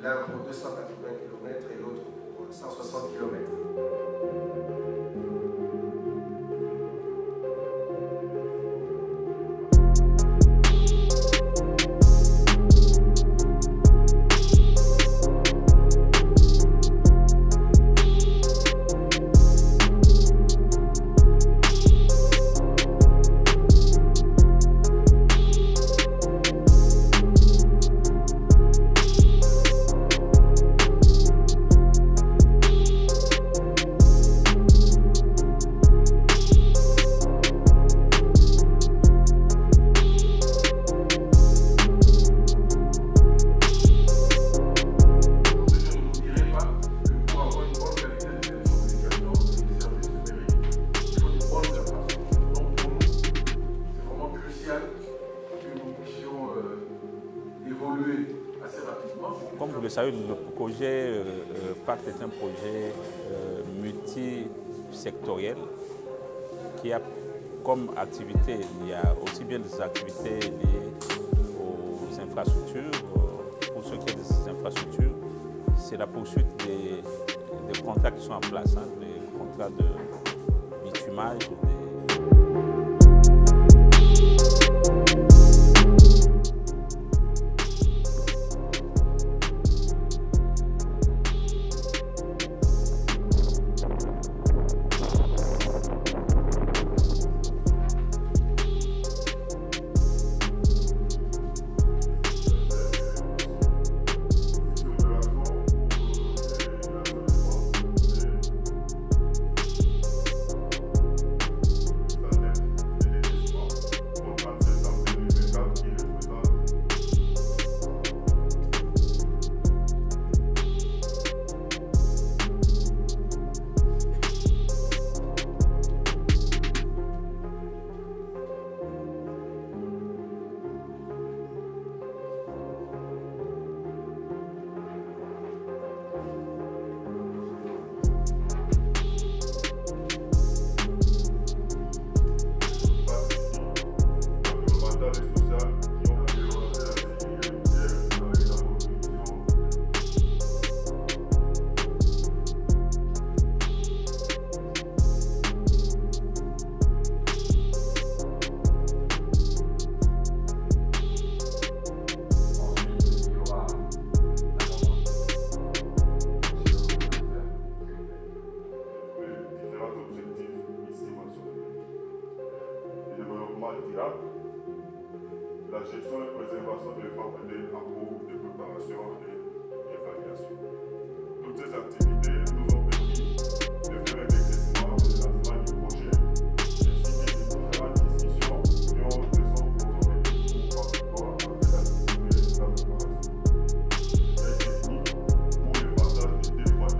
l'un pour 280 km et l'autre pour 160 km. Comme vous le savez, le projet PACT est un projet multisectoriel qui a comme activité, il y a aussi bien des activités liées aux infrastructures. Pour ce qui est des infrastructures, c'est la poursuite des contrats qui sont en place, hein, les contrats de bitumage. La gestion et préservation des facultés en cours de préparation et d'évaluation. Toutes ces activités nous ont permis de faire un éclaircissement de lancement du projet, ainsi que de différentes discussions qui ont raison pour rapport à la préparation. Les techniques pour le passage de des voies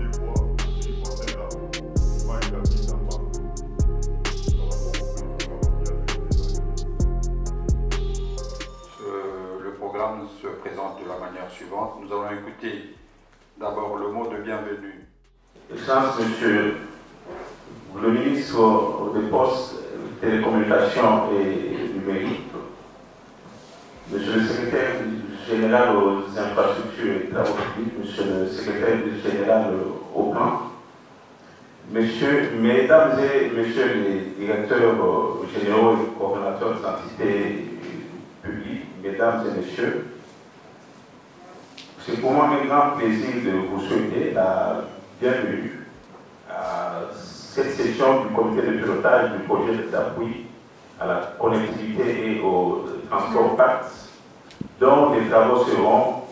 qui contiennent la voie établie d'avant. Se présente de la manière suivante. Nous allons écouter d'abord le mot de bienvenue. Excellence, Monsieur le ministre des Postes, Télécommunications et Numérique, Monsieur le secrétaire général aux infrastructures et travaux publics, Monsieur le secrétaire général au plan, Mesdames et Messieurs les directeurs généraux et coordonnateurs des entités publiques, Mesdames et Messieurs, c'est pour moi un grand plaisir de vous souhaiter la bienvenue à cette session du comité de pilotage du projet d'appui à la connectivité et au transport PACT, dont les travaux seront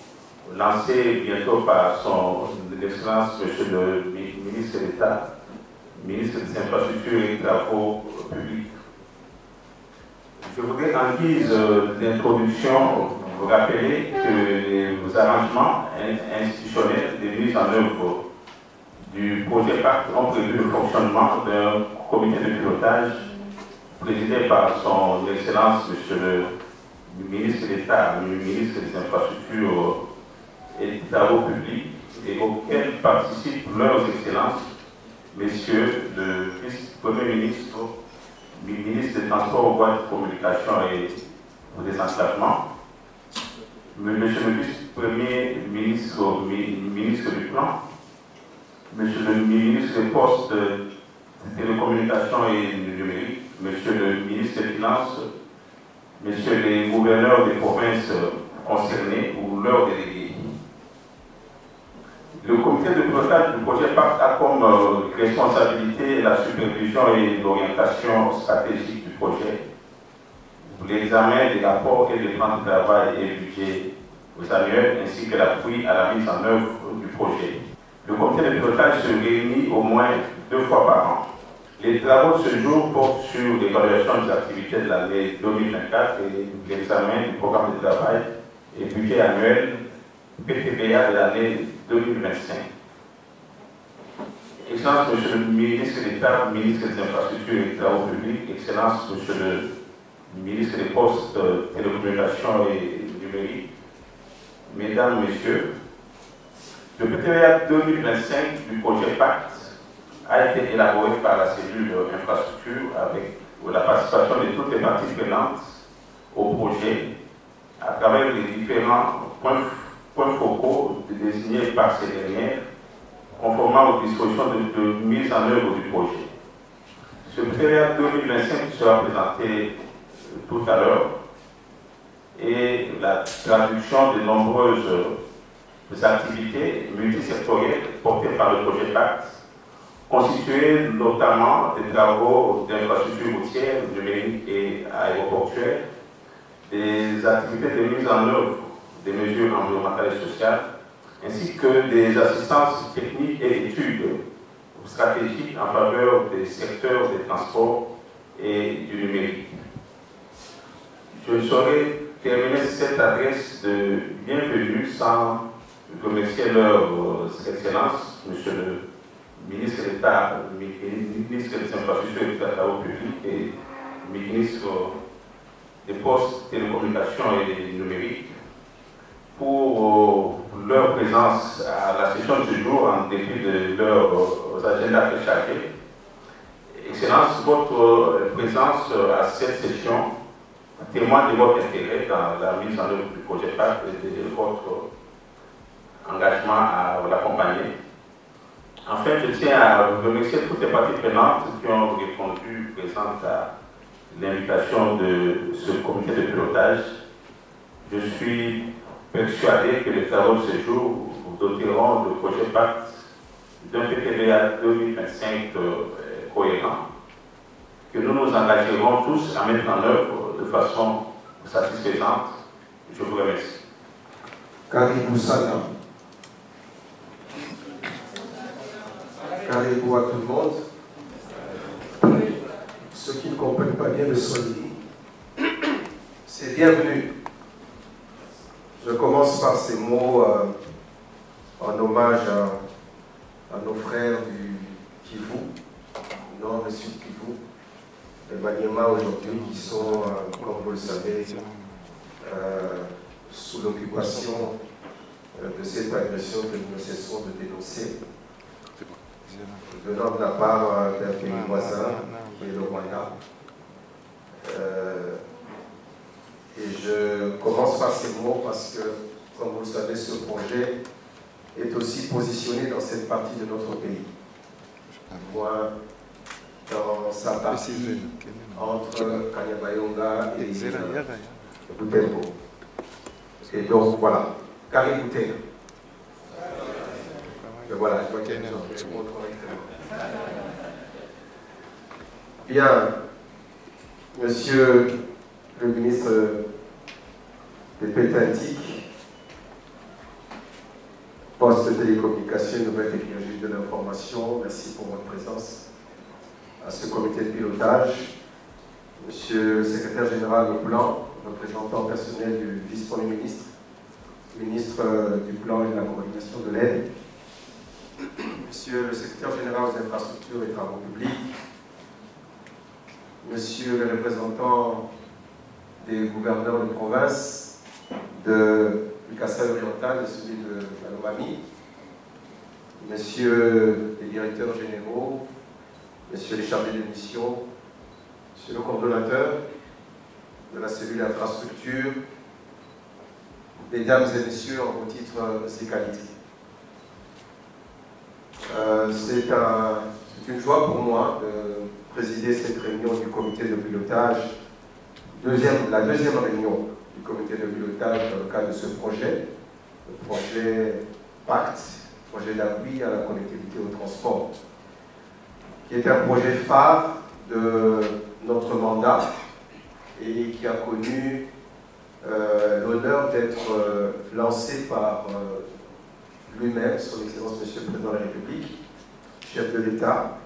lancés bientôt par son Excellence, Monsieur le ministre d'État, ministre des Infrastructures et des Travaux publics. Je voudrais, en guise d'introduction, vous rappeler que les arrangements institutionnels de mise en œuvre du projet PACT ont prévu le fonctionnement d'un comité de pilotage présidé par son Excellence, Monsieur le ministre d'État, le ministre des Infrastructures et des Travaux publics, et auquel participent leurs Excellences, Messieurs le vice-premier ministre, ministre des Transports, voies de communication et des enclavements, Monsieur le vice-premier ministre du Plan, Monsieur le ministre des Postes, de Télécommunications et du Numérique, Monsieur le ministre des Finances, Messieurs les gouverneurs des provinces concernées ou leurs délégués. Le comité de pilotage du projet PACT a comme responsabilité la supervision et l'orientation stratégique du projet, l'examen des rapports et des plans de travail et budget annuels, ainsi que l'appui à la mise en œuvre du projet. Le comité de pilotage se réunit au moins 2 fois par an. Les travaux de ce jour portent sur l'évaluation des activités de l'année 2024 et l'examen du programme de travail et budget annuel PTBA de l'année 2025. Excellence, Monsieur le ministre d'État, ministre des Infrastructures et des Travaux publics, Excellence, Monsieur le ministre des Postes, Télécommunications et Numérique, Mesdames, Messieurs, le PTBA 2025 du projet PACT a été élaboré par la cellule infrastructure avec la participation de toutes les parties prenantes au projet à travers les différents points focaux désignés par ces dernières, conformément aux dispositions de mise en œuvre du projet. Ce PTBA 2025 sera présenté tout à l'heure et la traduction de nombreuses activités multisectorielles portées par le projet PACT, constituées notamment des travaux d'infrastructures routières, numériques et aéroportuaires, des activités de mise en œuvre des mesures environnementales et sociales, ainsi que des assistances techniques et études stratégiques en faveur des secteurs des transports et du numérique. Je ne saurais terminer cette adresse de bienvenue sans remercier leur Excellence, Monsieur le ministre d'État, ministre des Infrastructures et des Travaux publics et ministre des Postes, Télécommunications et du Numérique, pour leur présence à la session de ce jour en dépit de leurs agendas très chargés. Excellence, votre présence à cette session témoigne de votre intérêt dans la mise en œuvre du projet PACT et de votre engagement à l'accompagner. Enfin, je tiens à remercier toutes les parties prenantes qui ont répondu présentes à l'invitation de ce comité de pilotage. Je suis persuadé que les travaux de ce jour vous doteront le projet PACT d'un PTBA 2025 cohérent, que nous nous engagerons tous à mettre en œuvre de façon satisfaisante. Je vous remercie. Caribou Sana. Caribou à tout le monde. Ceux qui ne comprennent pas bien le Swahili, c'est bienvenu. Je commence par ces mots en hommage à nos frères du Kivu, nord et sud Kivu, de Maniema aujourd'hui, qui sont, comme vous le savez, sous l'occupation de cette agression que nous ne cessons de dénoncer, venant de la part d'un pays voisin, qui est le Rwanda. Et je commence par ces mots parce que, comme vous le savez, ce projet est aussi positionné dans cette partie de notre pays. Moi, dans sa partie entre Kanyabayonga et Butembo. Et donc voilà, Caribou Tena. Voilà, je vois qu'il y a des gens qui répondent correctement. Bien, Monsieur le ministre des Pétantiques, Postes, Télécommunications et Nouvelles Technologies de l'Information, merci pour votre présence à ce comité de pilotage. Monsieur le secrétaire général au plan, représentant personnel du vice-premier ministre, ministre du plan et de la coordination de l'aide, Monsieur le secrétaire général aux infrastructures et travaux publics, Monsieur le représentant des gouverneurs de province du Kassai oriental et celui de la Lomami, Messieurs les directeurs généraux, Messieurs les chargés de mission, Monsieur le coordonnateur de la cellule infrastructure, mesdames et messieurs, en vos titres et qualités. C'est une joie pour moi de présider cette réunion du comité de pilotage, la deuxième réunion du comité de pilotage dans le cadre de ce projet, le projet PACT, projet d'appui à la connectivité au transport, qui est un projet phare de notre mandat et qui a connu l'honneur d'être lancé par lui-même, son Excellence Monsieur le Président de la République, chef de l'État,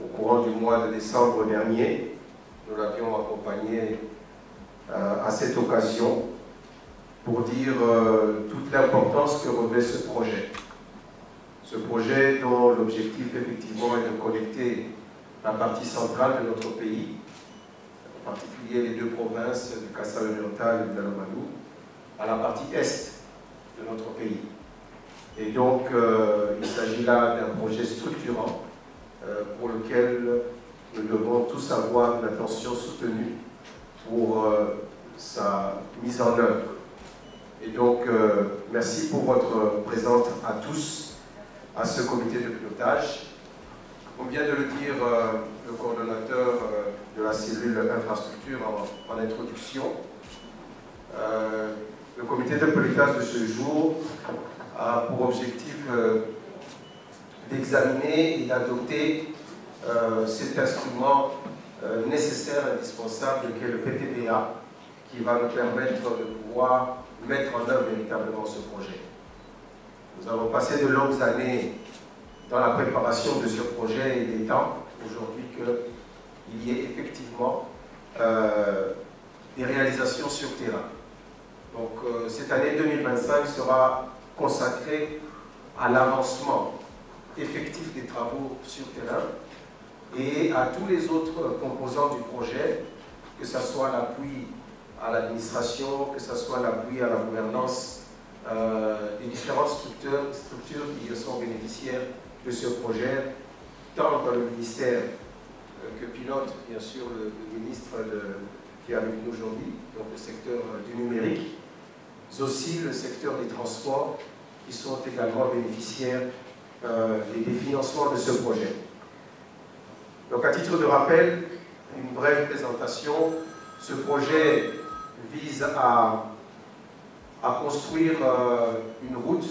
au courant du mois de décembre dernier. Nous l'avions accompagné à cette occasion pour dire toute l'importance que revêt ce projet. Ce projet dont l'objectif effectivement est de connecter la partie centrale de notre pays, en particulier les deux provinces du Kassai-Oriental et de l'Alomanou, à la partie est de notre pays. Et donc, il s'agit là d'un projet structurant pour lequel nous devons tous avoir une attention soutenue pour sa mise en œuvre. Et donc, merci pour votre présence à tous à ce comité de pilotage. Comme vient de le dire le coordonnateur de la cellule infrastructure en introduction, le comité de pilotage de ce jour a pour objectif d'examiner et d'adopter cet instrument nécessaire, indispensable, qui est le PTBA, qui va nous permettre de pouvoir mettre en œuvre véritablement ce projet. Nous avons passé de longues années dans la préparation de ce projet et il est temps aujourd'hui qu'il y ait effectivement des réalisations sur terrain. Donc cette année 2025 sera consacrée à l'avancement effectif des travaux sur terrain et à tous les autres composants du projet, que ce soit l'appui à l'administration, que ce soit l'appui à la gouvernance des différentes structures qui sont bénéficiaires de ce projet, tant dans le ministère que pilote bien sûr le ministre qui est avec nous aujourd'hui, donc le secteur du numérique, mais aussi le secteur des transports qui sont également bénéficiaires des financements de ce projet. Donc à titre de rappel, une brève présentation, ce projet vise à construire une route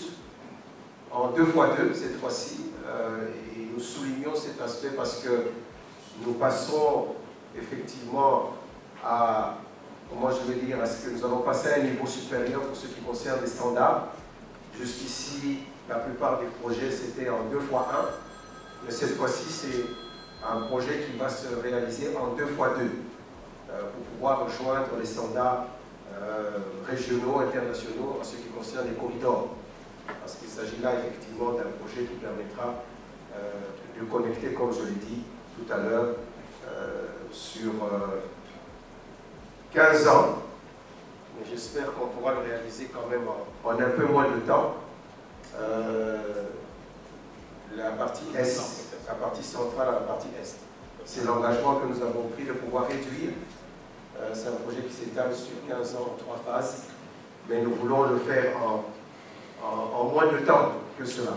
en 2x2 cette fois-ci, et nous soulignons cet aspect parce que nous passons effectivement à, comment je vais dire, à ce que nous allons passer à un niveau supérieur pour ce qui concerne les standards. Jusqu'ici, la plupart des projets c'était en 2x1, mais cette fois-ci c'est un projet qui va se réaliser en 2x2 pour pouvoir rejoindre les standards régionaux, internationaux en ce qui concerne les corridors. Parce qu'il s'agit là effectivement d'un projet qui permettra de connecter, comme je l'ai dit tout à l'heure, sur 15 ans. Mais j'espère qu'on pourra le réaliser quand même en un peu moins de temps. La partie est, la partie centrale à la partie est. C'est l'engagement que nous avons pris de pouvoir réduire. C'est un projet qui s'étale sur 15 ans en 3 phases, mais nous voulons le faire en moins de temps que cela.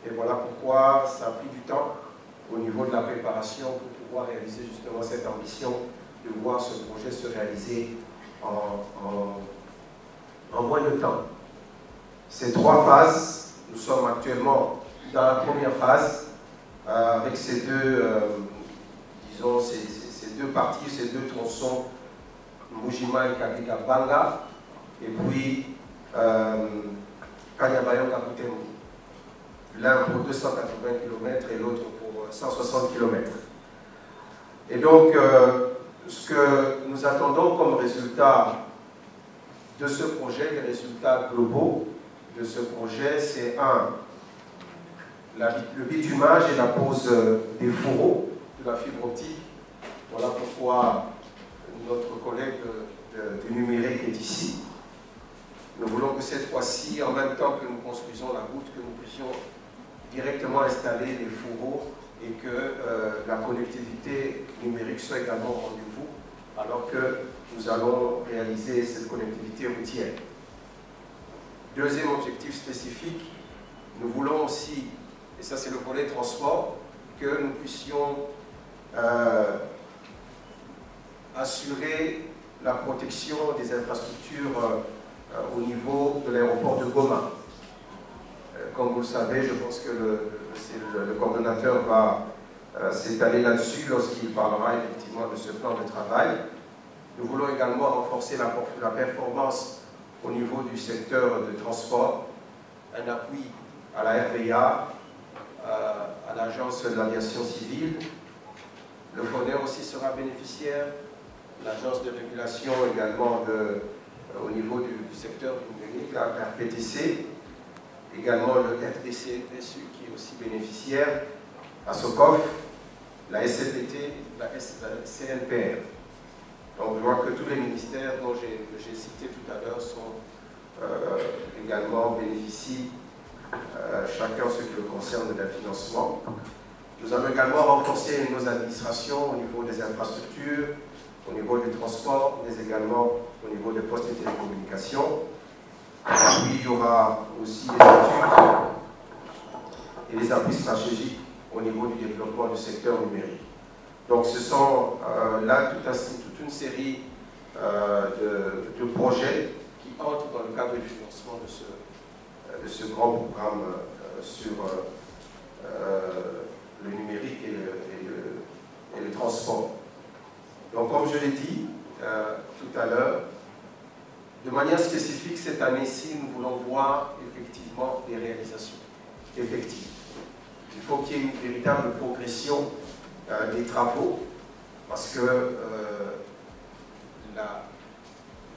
Et voilà pourquoi ça a pris du temps au niveau de la préparation pour pouvoir réaliser justement cette ambition de voir ce projet se réaliser en moins de temps. Ces 3 phases, nous sommes actuellement dans la première phase avec ces deux, disons, ces deux parties, ces deux tronçons, Mujima et Kabiga Banga, et puis Kanyabayo Kakutemu. L'un pour 280 km et l'autre pour 160 km. Et donc, ce que nous attendons comme résultat de ce projet, les résultats globaux de ce projet, c'est le bitumage et la pose des fourreaux de la fibre optique. Voilà pourquoi notre collègue du numérique est ici. Nous voulons que cette fois-ci, en même temps que nous construisons la route, que nous puissions directement installer les fourreaux et que la connectivité numérique soit également au rendez-vous, alors que nous allons réaliser cette connectivité routière. Deuxième objectif spécifique, nous voulons aussi, et ça c'est le volet transport, que nous puissions assurer la protection des infrastructures au niveau de l'aéroport de Goma. Comme vous le savez, je pense que le coordonnateur va s'étaler là-dessus lorsqu'il parlera effectivement de ce plan de travail. Nous voulons également renforcer la performance au niveau du secteur de transport, un appui à la RVA, à l'Agence de l'aviation civile. Le FONER aussi sera bénéficiaire, l'Agence de régulation également au niveau du secteur numérique, la RPTC, également le RDC-SU qui est aussi bénéficiaire, la SOCOF, la SCPT, la CNPR. Donc je vois que tous les ministères dont j'ai cité tout à l'heure sont également bénéficient, chacun ce qui le concerne d'un financement. Nous allons également renforcer nos administrations au niveau des infrastructures, au niveau du transport, mais également au niveau des postes de télécommunications. Puis il y aura aussi des études et des appuis stratégiques au niveau du développement du secteur numérique. Donc ce sont là toute une série de projets qui entrent dans le cadre du financement de ce grand programme sur le numérique et le transport. Donc comme je l'ai dit tout à l'heure, de manière spécifique, cette année-ci, nous voulons voir effectivement des réalisations effectives. Il faut qu'il y ait une véritable progression des travaux, parce que il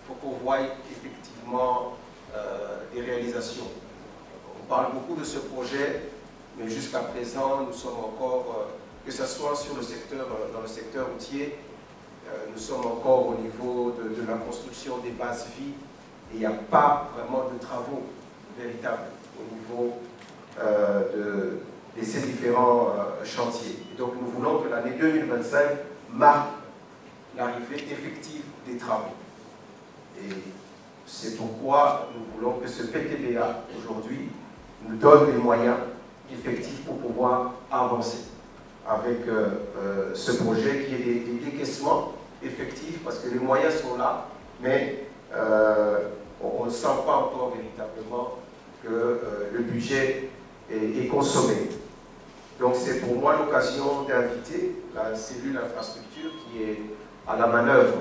faut qu'on voie effectivement des réalisations. On parle beaucoup de ce projet, mais jusqu'à présent, nous sommes encore, que ce soit sur le secteur, dans le secteur routier, nous sommes encore au niveau de la construction des bases vie, et il n'y a pas vraiment de travaux véritables au niveau de ces différents chantiers. Et donc nous voulons que l'année 2025 marque l'arrivée effective des travaux. Et c'est pourquoi nous voulons que ce PTBA aujourd'hui nous donne les moyens effectifs pour pouvoir avancer avec ce projet qui est des décaissements effectifs, parce que les moyens sont là, mais on ne sent pas encore véritablement que le budget est consommé. Donc c'est pour moi l'occasion d'inviter la cellule infrastructure qui est à la manœuvre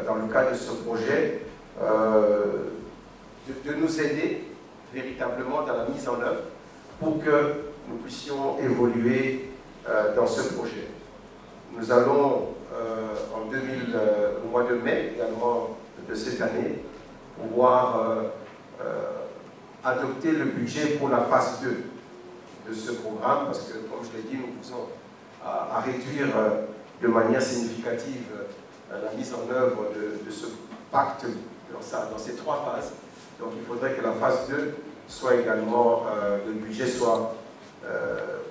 dans le cadre de ce projet, de nous aider véritablement dans la mise en œuvre pour que nous puissions évoluer dans ce projet. Nous allons au mois de mai également de cette année pouvoir adopter le budget pour la phase 2 de ce programme, parce que comme je l'ai dit, nous faisons à réduire de manière significative la mise en œuvre de ce pacte dans ces 3 phases. Donc il faudrait que la phase 2 soit également, le budget soit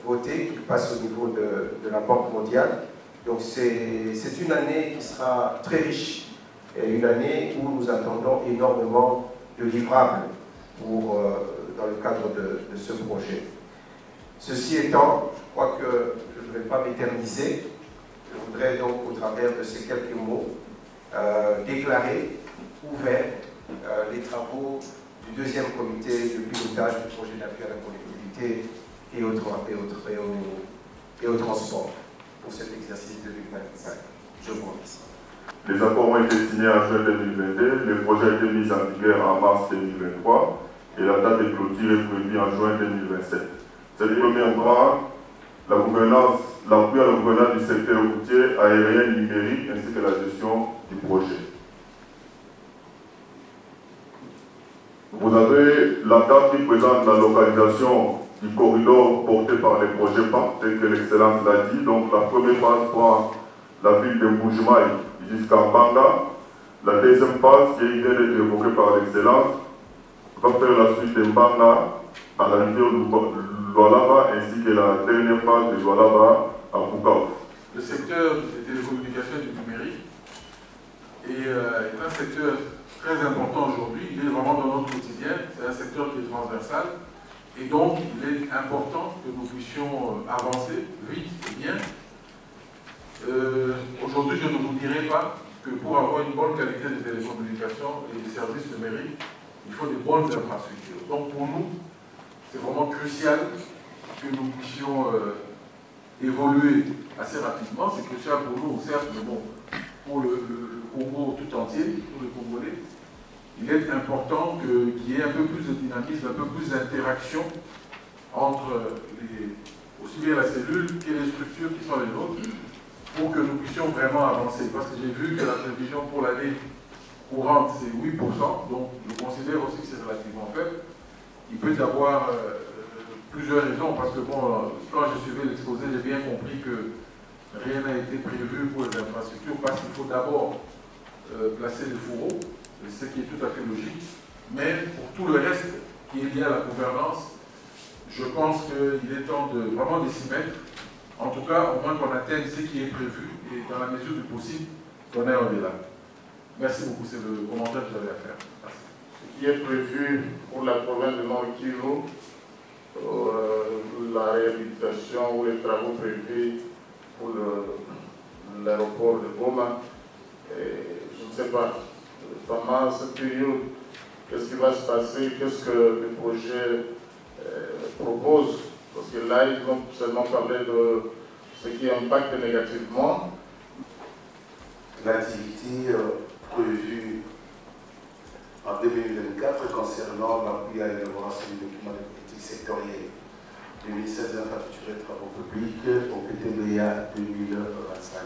voté, qu'il passe au niveau de la Banque mondiale. Donc c'est une année qui sera très riche, et une année où nous attendons énormément de livrables dans le cadre de ce projet. Ceci étant, je crois que je ne vais pas m'éterniser. Je voudrais donc, au travers de ces quelques mots, déclarer ouvert les travaux du 2e comité de pilotage du projet d'appui à la connectivité et au transport pour cet exercice 2025. Je vous remercie. Les accords ont été signés en juin 2022, le projet a été mis en vigueur en mars 2023 et la date de clôture est prévue en juin 2027. C'est le premier point, l'appui à la gouvernance du secteur routier, aérien, numérique ainsi que la gestion du projet. Vous avez la carte qui présente la localisation du corridor porté par les projets PAC, tel que l'excellence l'a dit. Donc la première phase prend la ville de Mbujimayi jusqu'à Mbanga. La deuxième phase, qui vient d'être évoquée par l'excellence, va faire la suite de Mbanga à la rivière de Lualaba, ainsi que la dernière phase de Lualaba à Bukavu. Le secteur des télécommunications et du numérique est un secteur très important aujourd'hui, il est vraiment dans notre quotidien, c'est un secteur qui est transversal, et donc il est important que nous puissions avancer vite et bien. Aujourd'hui, je ne vous dirai pas que pour avoir une bonne qualité de télécommunications et de services numériques, il faut des bonnes infrastructures. Donc pour nous, c'est vraiment crucial que nous puissions évoluer assez rapidement. C'est crucial pour nous, certes, mais bon, pour le Congo tout entier, pour les Congolais, il est important qu'il y ait un peu plus de dynamisme, un peu plus d'interaction entre aussi bien la cellule que les structures qui sont les nôtres, pour que nous puissions vraiment avancer. Parce que j'ai vu que la prévision pour l'année courante, c'est 8%, donc je considère aussi que c'est relativement faible. Il peut y avoir plusieurs raisons, parce que bon, quand je suivais l'exposé, j'ai bien compris que rien n'a été prévu pour les infrastructures, parce qu'il faut d'abord placer les fourreaux, ce qui est tout à fait logique. Mais pour tout le reste qui est lié à la gouvernance, je pense qu'il est temps de vraiment de s'y mettre. En tout cas, au moins qu'on atteigne ce qui est prévu et dans la mesure du possible, qu'on ait un débat. Merci beaucoup, c'est le commentaire que j'avais à faire. Merci. Ce qui est prévu pour la province de Nord Kivu, la réhabilitation ou les travaux prévus pour l'aéroport de Goma, je ne sais pas, pendant cette période, qu'est-ce qui va se passer, qu'est-ce que le projet propose, parce que là, ils ont seulement parlé de ce qui impacte négativement. L'activité prévue en 2024 concernant l'appui à l'élaboration du document de politique sectorielle du ministère des Infrastructures et des Travaux Publics au PTBA 2025.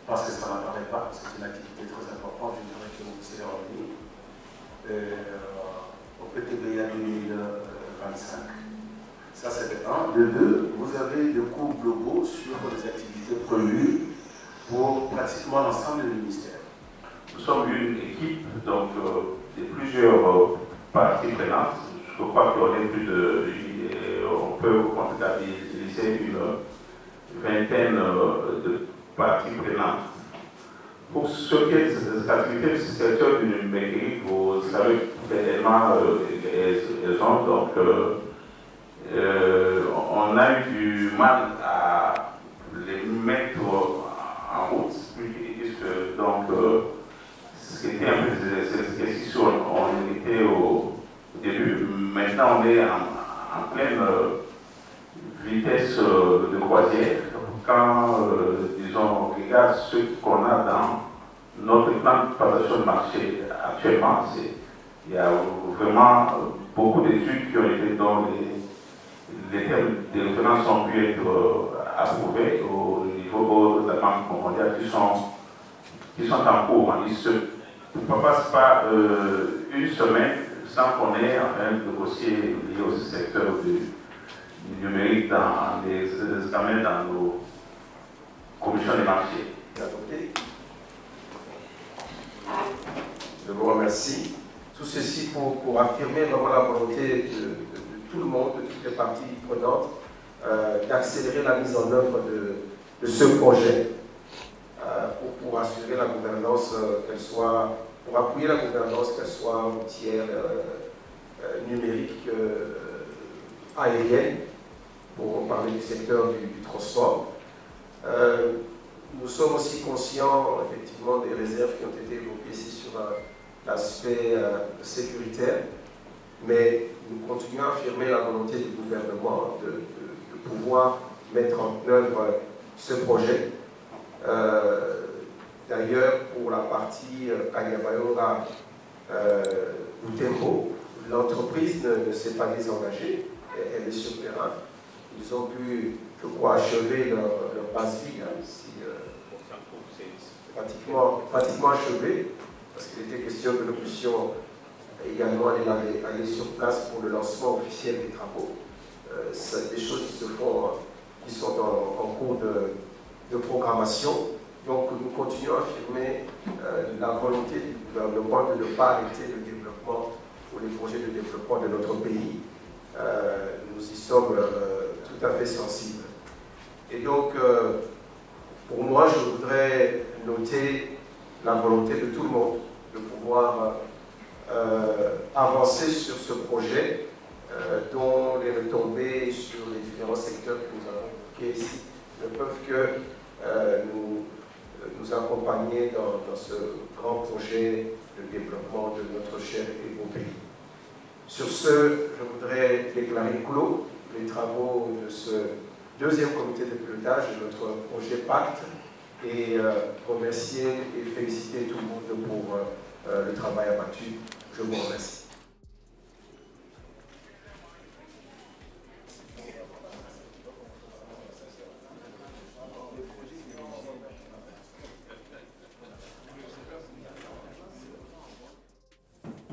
Parce que ça n'apparaît pas, c'est une activité très importante, je dirais que vous c'est en ligne, au PTBA 2025. Ça c'est de 1. De 2, vous avez des cours globaux sur les activités prévues pour pratiquement l'ensemble du ministère. Nous sommes une équipe donc, de plusieurs parties prenantes. Je crois qu'on est plus de. On peut comptabiliser une vingtaine de parties prenantes. Pour ce qui est des activités du secteur du numérique, vous savez pleinement elles ont. Donc, on a eu du mal à les mettre en route, puisque donc c'était un peu des exercices, on était au début, maintenant on est en pleine vitesse de croisière. Quand, disons, on regarde ce qu'on a dans notre plan de préparation de marché actuellement, il y a vraiment beaucoup d'études qui ont été dans les termes de référence ont pu être approuvés au niveau de la Banque mondiale qui sont en cours. Il ne passe pas une semaine sans qu'on ait un dossier lié au secteur du numérique dans les examens dans nos commissions des marchés. Je vous remercie. Tout ceci pour affirmer vraiment la volonté de tout le monde, de toutes les parties prenantes, d'accélérer la mise en œuvre de ce projet pour assurer la gouvernance, pour appuyer la gouvernance, qu'elle soit routière, numérique, aérienne, pour parler du secteur du transport. Nous sommes aussi conscients, effectivement, des réserves qui ont été évoquées ici sur l'aspect sécuritaire, mais nous continuons à affirmer la volonté du gouvernement de pouvoir mettre en œuvre ce projet. D'ailleurs, pour la partie Kanyabayonga Butembo, l'entreprise ne s'est pas désengagée, elle est sur le terrain. Ils ont pu, je crois, achever leur base vie, pratiquement achevé, parce qu'il était question que nous puissions également aller sur place pour le lancement officiel des travaux. C'est des choses qui sont en cours de programmation. Donc nous continuons à affirmer la volonté du gouvernement de ne pas arrêter le développement ou les projets de développement de notre pays. Nous y sommes tout à fait sensibles. Et donc, pour moi, je voudrais noter la volonté de tout le monde de pouvoir avancer sur ce projet dont les retombées sur les différents secteurs que nous avons évoqués ici ne peuvent que nous accompagner dans ce grand projet de développement de notre cher et beau pays. Sur ce, je voudrais déclarer clos les travaux de ce deuxième comité de pilotage de notre projet Pacte et remercier et féliciter tout le monde pour le travail abattu. Je vous remercie.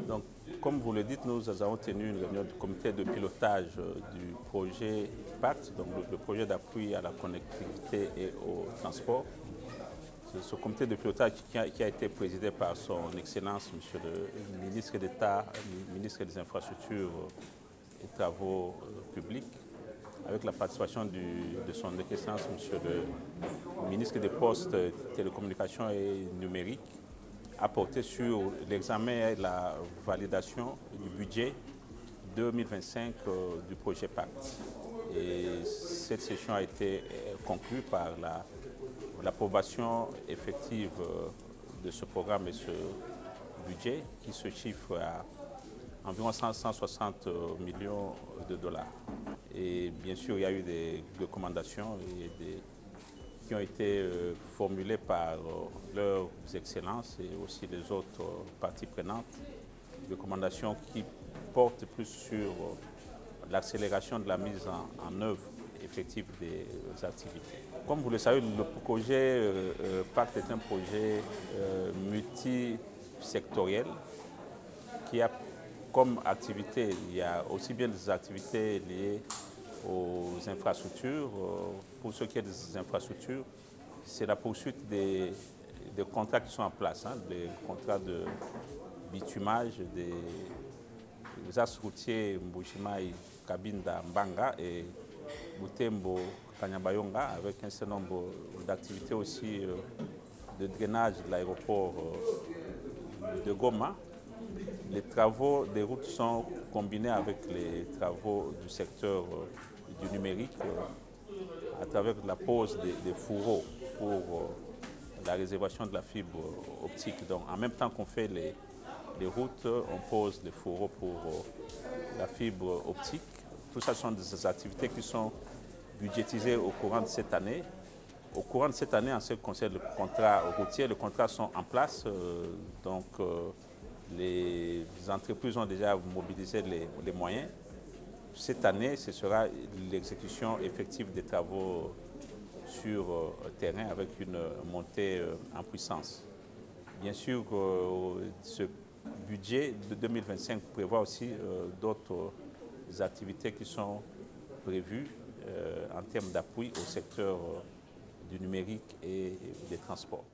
Donc, comme vous le dites, nous avons tenu une réunion du comité de pilotage du projet PACT, donc le projet d'appui à la connectivité et au transport. C'est ce comité de pilotage qui a été présidé par son Excellence, Monsieur le ministre d'État, ministre des Infrastructures et Travaux publics, avec la participation de son Excellence, Monsieur le ministre des Postes, Télécommunications et Numériques, a porté sur l'examen et la validation du budget 2025 du projet PACT. Et cette session a été conclue par l'approbation effective de ce programme et ce budget qui se chiffre à environ 160 millions de dollars. Et bien sûr, il y a eu des recommandations qui ont été formulées par leurs excellences et aussi les autres parties prenantes, des recommandations qui portent plus sur l'accélération de la mise en œuvre effective des activités. Comme vous le savez, le projet PACT est un projet multisectoriel qui a comme activité, il y a aussi bien des activités liées aux infrastructures. Pour ce qui est des infrastructures, c'est la poursuite des contrats qui sont en place, hein, des contrats de bitumage des axes routiers Mbujimaï, Kabinda, Mbanga et Butembo, Kanyabayonga, avec un certain nombre d'activités aussi de drainage de l'aéroport de Goma. Les travaux des routes sont combinés avec les travaux du secteur du numérique à travers la pose des fourreaux pour la réservation de la fibre optique. Donc, en même temps qu'on fait les routes, on pose les fourreaux pour la fibre optique. Tout ça sont des activités qui sont budgétisées au courant de cette année. Au courant de cette année, en ce qui concerne le contrat routier, les contrats sont en place. Donc, les entreprises ont déjà mobilisé les moyens. Cette année, ce sera l'exécution effective des travaux sur terrain avec une montée en puissance. Bien sûr, ce budget de 2025 prévoit aussi d'autres activités qui sont prévues en termes d'appui au secteur du numérique et des transports.